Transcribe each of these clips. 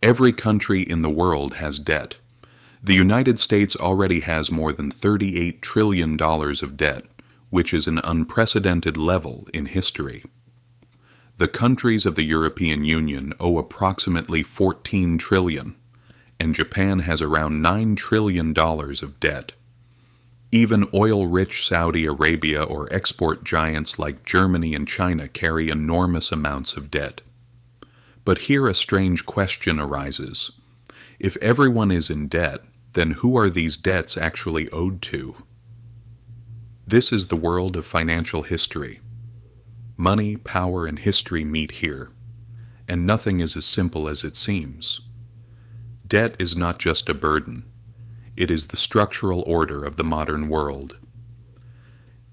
Every country in the world has debt. The United States already has more than $38 trillion of debt, which is an unprecedented level in history. The countries of the European Union owe approximately $14 trillion, and Japan has around $9 trillion of debt. Even oil-rich Saudi Arabia or export giants like Germany and China carry enormous amounts of debt. But here a strange question arises. If everyone is in debt, then who are these debts actually owed to? This is the world of financial history. Money, power, and history meet here, and nothing is as simple as it seems. Debt is not just a burden. It is the structural order of the modern world.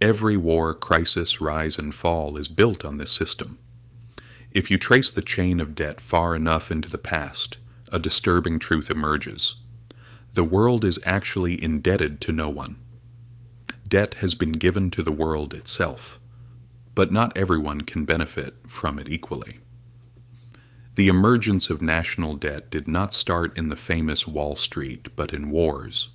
Every war, crisis, rise, and fall is built on this system. If you trace the chain of debt far enough into the past, a disturbing truth emerges. The world is actually indebted to no one. Debt has been given to the world itself, but not everyone can benefit from it equally. The emergence of national debt did not start in the famous Wall Street, but in wars.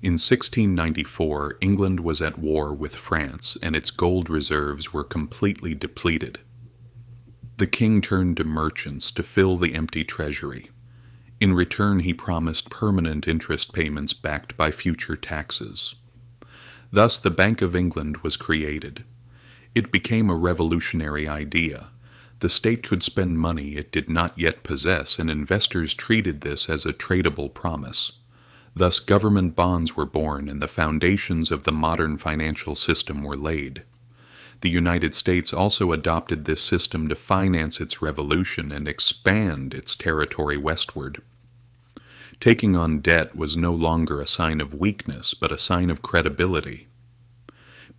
In 1694, England was at war with France, and its gold reserves were completely depleted. The king turned to merchants to fill the empty treasury. In return, he promised permanent interest payments backed by future taxes. Thus, the Bank of England was created. It became a revolutionary idea. The state could spend money it did not yet possess, and investors treated this as a tradable promise. Thus, government bonds were born, and the foundations of the modern financial system were laid. The United States also adopted this system to finance its revolution and expand its territory westward. Taking on debt was no longer a sign of weakness, but a sign of credibility.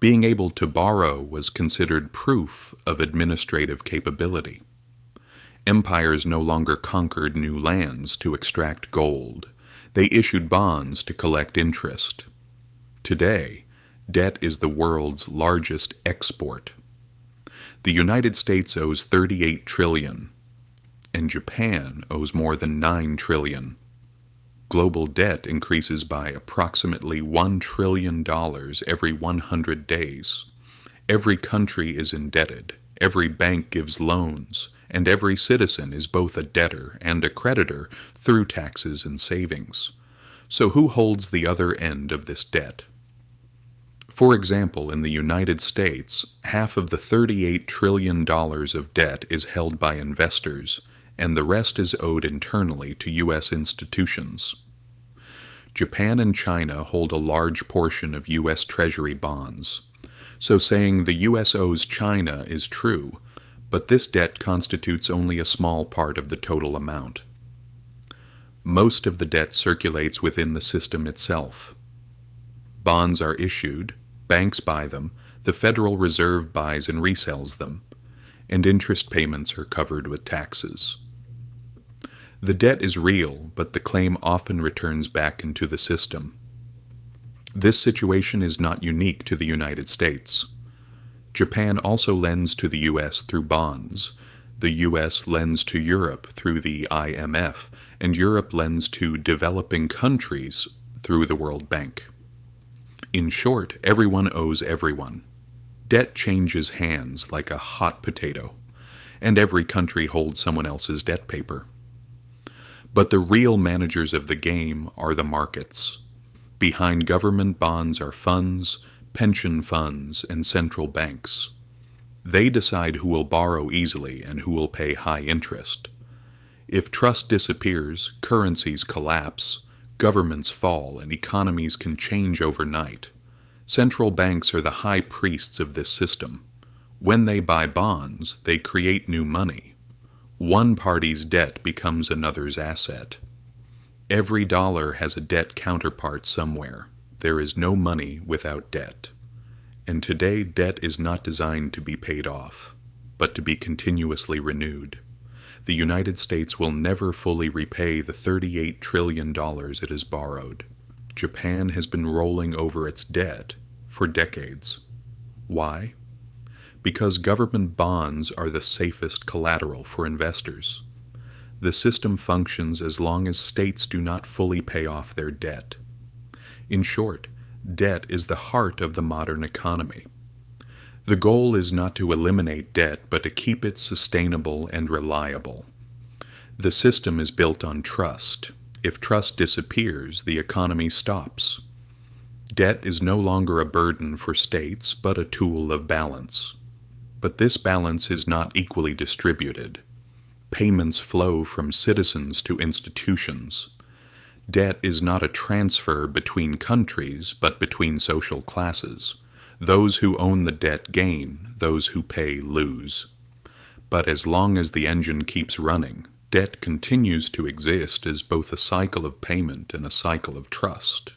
Being able to borrow was considered proof of administrative capability. Empires no longer conquered new lands to extract gold. They issued bonds to collect interest. Today, debt is the world's largest export. The United States owes $38 trillion, and Japan owes more than $9 trillion. Global debt increases by approximately $1 trillion every 100 days. Every country is indebted, every bank gives loans, and every citizen is both a debtor and a creditor through taxes and savings. So who holds the other end of this debt? For example, in the United States, half of the $38 trillion of debt is held by investors, and the rest is owed internally to U.S. institutions. Japan and China hold a large portion of U.S. Treasury bonds, so saying the U.S. owes China is true, but this debt constitutes only a small part of the total amount. Most of the debt circulates within the system itself. Bonds are issued, banks buy them, the Federal Reserve buys and resells them, and interest payments are covered with taxes. The debt is real, but the claim often returns back into the system. This situation is not unique to the United States. Japan also lends to the U.S. through bonds. The U.S. lends to Europe through the IMF, and Europe lends to developing countries through the World Bank. In short, everyone owes everyone. Debt changes hands like a hot potato, and every country holds someone else's debt paper. But the real managers of the game are the markets. Behind government bonds are funds, pension funds, and central banks. They decide who will borrow easily and who will pay high interest. If trust disappears, currencies collapse, governments fall, and economies can change overnight. Central banks are the high priests of this system. When they buy bonds, they create new money. One party's debt becomes another's asset. Every dollar has a debt counterpart somewhere. There is no money without debt. And today, debt is not designed to be paid off, but to be continuously renewed. The United States will never fully repay the $38 trillion it has borrowed. Japan has been rolling over its debt for decades. Why? Because government bonds are the safest collateral for investors. The system functions as long as states do not fully pay off their debt. In short, debt is the heart of the modern economy. The goal is not to eliminate debt, but to keep it sustainable and reliable. The system is built on trust. If trust disappears, the economy stops. Debt is no longer a burden for states, but a tool of balance. But this balance is not equally distributed. Payments flow from citizens to institutions. Debt is not a transfer between countries, but between social classes. Those who own the debt gain, those who pay lose. But as long as the engine keeps running, debt continues to exist as both a cycle of payment and a cycle of trust.